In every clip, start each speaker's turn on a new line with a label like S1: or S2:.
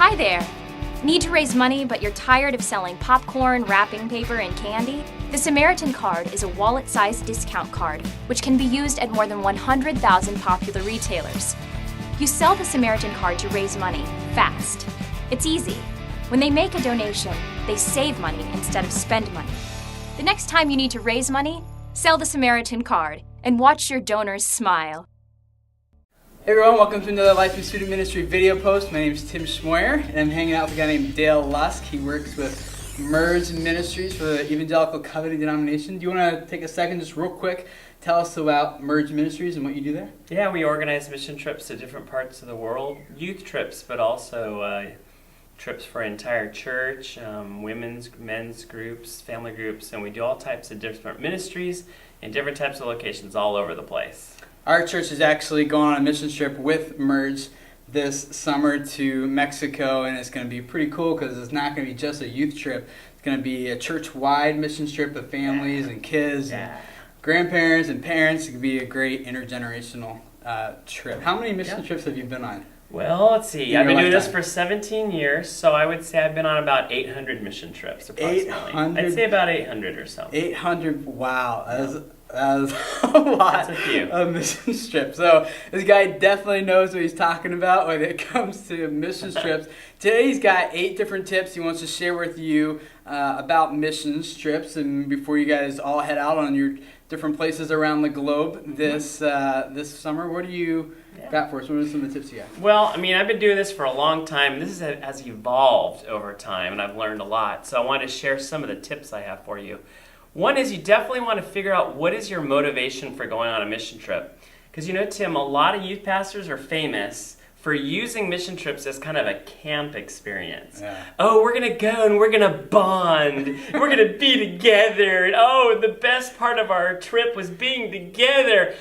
S1: Hi there! Need to raise money, but you're tired of selling popcorn, wrapping paper, and candy? The Samaritan Card is a wallet-sized discount card, which can be used at more than 100,000 popular retailers. You sell the Samaritan Card to raise money, fast. It's easy. When they make a donation, they save money instead of spend money. The next time you need to raise money, sell the Samaritan Card and watch your donors smile.
S2: Hey everyone, welcome to another Life in Student Ministry video post. My name is Tim Schmoyer, and I'm hanging out with a guy named Dale Lusk. He works with Merge Ministries for the Evangelical Covenant denomination. Do you want to take a second, just real quick, tell us about Merge Ministries and what you do there?
S3: Yeah, we organize mission trips to different parts of the world, youth trips, but also trips for entire church, women's, men's groups, family groups, and we do all types of different ministries in different types of locations all over the place.
S2: Our church is actually going on a mission trip with Merge this summer to Mexico, and it's going to be pretty cool because it's not going to be just a youth trip. It's going to be a church-wide mission trip of families and kids and grandparents and parents. It could be a great intergenerational trip. How many mission trips have you been on?
S3: Well, let's see. I've been doing this for 17 years, so I would say I've been on about 800 mission trips, approximately.
S2: 800?
S3: I'd say about 800 or so.
S2: 800, wow. That is a lot of mission trips. So this guy definitely knows what he's talking about when it comes to mission trips. Today he's got 8 different tips he wants to share with you about mission trips. And before you guys all head out on your different places around the globe this summer, what do you got for us? What are some of the tips you got?
S3: Well, I mean, I've been doing this for a long time. This has evolved over time, and I've learned a lot. So I wanted to share some of the tips I have for you. One is you definitely want to figure out what is your motivation for going on a mission trip. Because you know, Tim, a lot of youth pastors are famous for using mission trips as kind of a camp experience. Yeah. Oh, we're going to go and we're going to bond. We're going to be together. And oh, the best part of our trip was being together.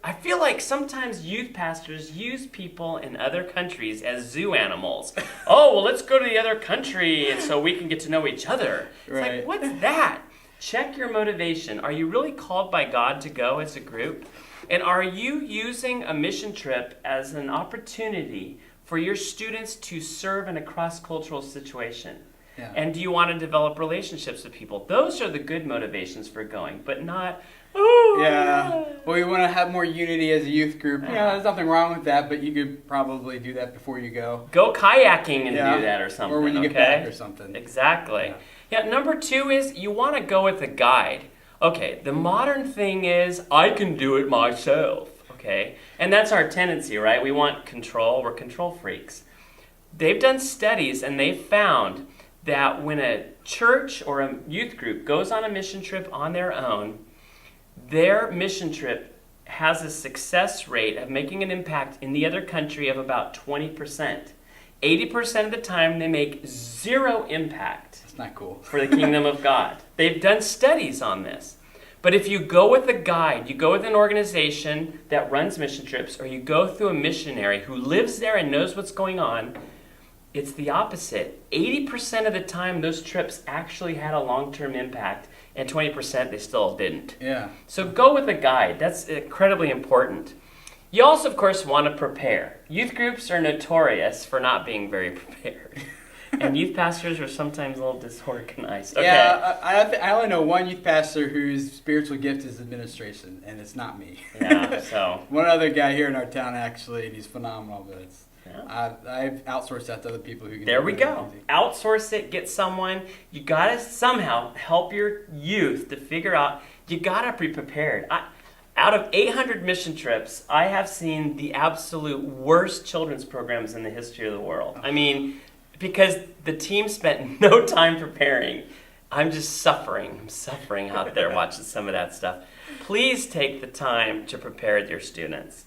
S3: I feel like sometimes youth pastors use people in other countries as zoo animals. Oh, well, let's go to the other country and so we can get to know each other. It's like, what's that? Check your motivation. Are you really called by God to go as a group? And are you using a mission trip as an opportunity for your students to serve in a cross-cultural situation? Yeah. And do you want to develop relationships with people? Those are the good motivations for going, but not,
S2: well, we want to have more unity as a youth group. Yeah, there's nothing wrong with that, but you could probably do that before you go.
S3: Go kayaking and do that or something,
S2: or when you get back or something.
S3: Exactly. Yeah, number 2 is you want to go with a guide. Okay, the modern thing is I can do it myself, okay? And that's our tendency, right? We want control. We're control freaks. They've done studies and they've found that when a church or a youth group goes on a mission trip on their own, their mission trip has a success rate of making an impact in the other country of about 20%. 80% of the time they make zero impact.
S2: That's not cool.
S3: For the kingdom of God. They've done studies on this. But if you go with a guide, you go with an organization that runs mission trips, or you go through a missionary who lives there and knows what's going on, it's the opposite. 80% of the time those trips actually had a long-term impact, and 20% they still didn't. Yeah. So go with a guide. That's incredibly important. You also, of course, want to prepare. Youth groups are notorious for not being very prepared. And youth pastors are sometimes a little disorganized. Okay.
S2: Yeah, I only know one youth pastor whose spiritual gift is administration, and it's not me.
S3: Yeah, so.
S2: One other guy here in our town, actually, and he's phenomenal, but I've outsourced that to other people who can
S3: There we go. Easy. Outsource it, get someone. You got to somehow help your youth to figure out, you got to be prepared. Out of 800 mission trips, I have seen the absolute worst children's programs in the history of the world. I mean, because the team spent no time preparing. I'm just suffering. I'm suffering out there watching some of that stuff. Please take the time to prepare your students.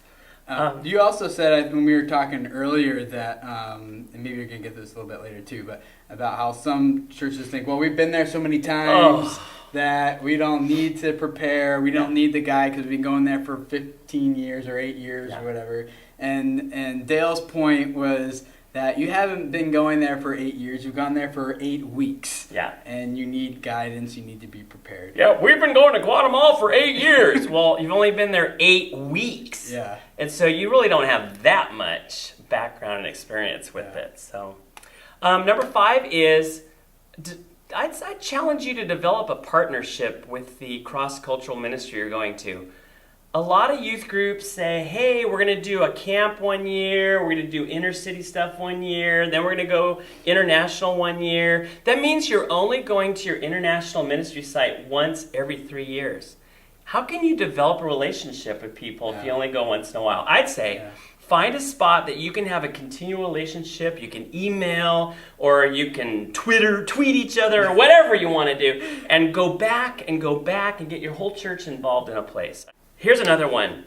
S2: You also said when we were talking earlier that, and maybe you're going to get this a little bit later too, but about how some churches think, well, we've been there so many times that we don't need to prepare. We don't need the guy because we've been going there for 15 years or 8 years or whatever. And Dale's point was that you haven't been going there for 8 years. You've gone there for 8 weeks. Yeah. And you need guidance. You need to be prepared.
S3: Yeah, we've been going to Guatemala for 8 years. Well, you've only been there 8 weeks.
S2: Yeah.
S3: And so you really don't have that much background and experience with it. So Number 5 is, I'd challenge you to develop a partnership with the cross-cultural ministry you're going to. A lot of youth groups say, hey, we're going to do a camp one year, we're going to do inner city stuff one year, then we're going to go international one year. That means you're only going to your international ministry site once every 3 years. How can you develop a relationship with people if you only go once in a while? I'd say find a spot that you can have a continual relationship. You can email or you can tweet each other or whatever you want to do, and go back and get your whole church involved in a place. Here's another one.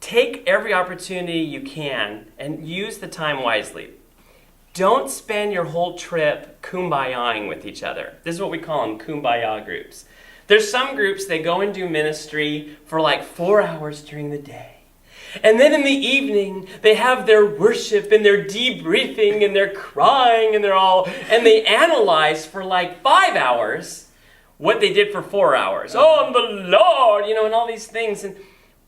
S3: Take every opportunity you can and use the time wisely. Don't spend your whole trip kumbayaing with each other. This is what we call them, kumbaya groups. There's some groups, they go and do ministry for like 4 hours during the day. And then in the evening, they have their worship and their debriefing and they're crying and and they analyze for like 5 hours what they did for 4 hours. Oh, I'm the Lord, and all these things. And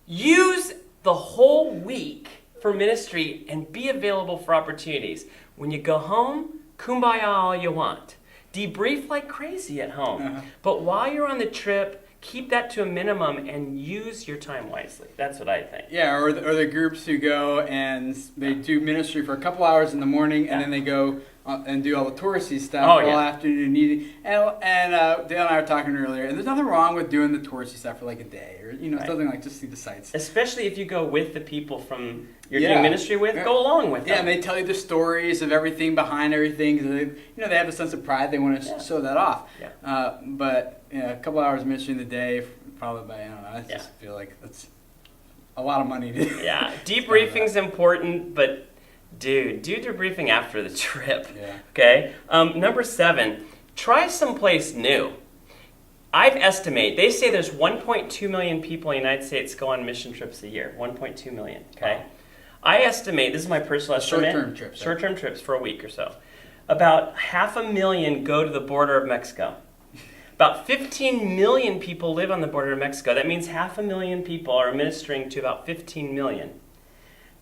S3: use the whole week for ministry and be available for opportunities. When you go home, kumbaya all you want. Debrief like crazy at home. But while you're on the trip, keep that to a minimum and use your time wisely. That's what I think.
S2: Yeah, or the groups who go and they do ministry for a couple hours in the morning and then they go and do all the touristy stuff all afternoon and evening. And Dale and I were talking earlier, and there's nothing wrong with doing the touristy stuff for like a day or something like just see the sights.
S3: Especially if you go with the people from you're doing ministry with, go along with them.
S2: Yeah, and they tell you the stories of everything behind everything. So they have a sense of pride. They want to show that off. Yeah. But a couple hours of ministry in the day, followed by I just feel like that's a lot of money.
S3: Debriefing's important, but do debriefing after the trip. Yeah. Okay. Number 7, try someplace new. They say there's 1.2 million people in the United States go on mission trips a year. 1.2 million. Okay. Wow. I estimate, this is my personal estimate. Short-term trips for a week or so. About 500,000 go to the border of Mexico. About 15 million people live on the border of Mexico. That means 500,000 people are ministering to about 15 million.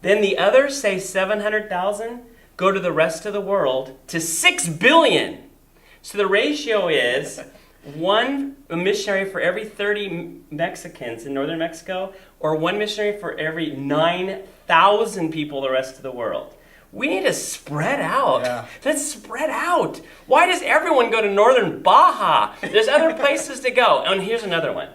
S3: Then the other, say 700,000, go to the rest of the world to 6 billion. So the ratio is a missionary for every 30 Mexicans in northern Mexico, or one missionary for every 9,000 people the rest of the world. We need to spread out. Yeah. Let's spread out. Why does everyone go to northern Baja? There's other places to go. And here's another one.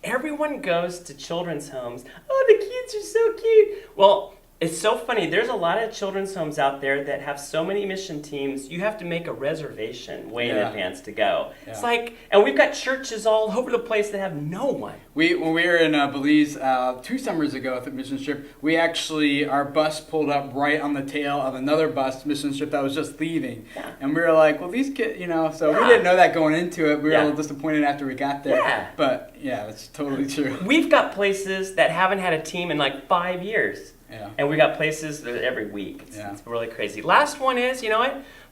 S3: Everyone goes to children's homes. Oh, the kids are so cute. Well, it's so funny. There's a lot of children's homes out there that have so many mission teams, you have to make a reservation way in advance to go. Yeah. It's like, and we've got churches all over the place that have no one.
S2: When we were in Belize 2 summers ago at the mission trip, our bus pulled up right on the tail of another mission trip that was just leaving. Yeah. And we were like, well, these kids, so we didn't know that going into it. We were a little disappointed after we got there. Yeah. But that's totally true.
S3: We've got places that haven't had a team in like 5 years. Yeah. And we got places that every week. It's really crazy. Last one is,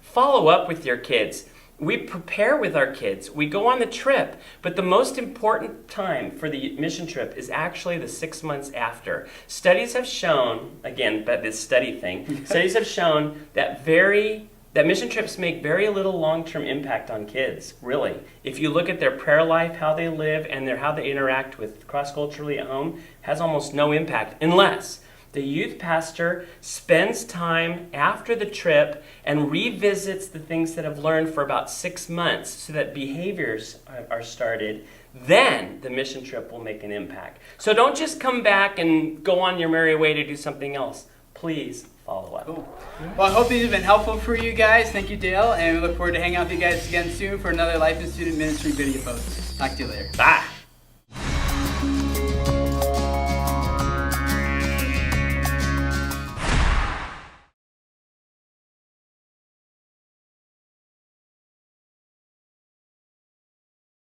S3: follow up with your kids. We prepare with our kids. We go on the trip. But the most important time for the mission trip is actually the 6 months after. Studies have shown, again, this study thing, studies have shown that mission trips make very little long-term impact on kids, really. If you look at their prayer life, how they live, and how they interact with cross-culturally at home, has almost no impact, unless the youth pastor spends time after the trip and revisits the things that have learned for about 6 months so that behaviors are started. Then the mission trip will make an impact. So don't just come back and go on your merry way to do something else. Please follow up.
S2: Cool. Well, I hope these have been helpful for you guys. Thank you, Dale. And we look forward to hanging out with you guys again soon for another Life in Student Ministry video post. Talk to you later.
S3: Bye.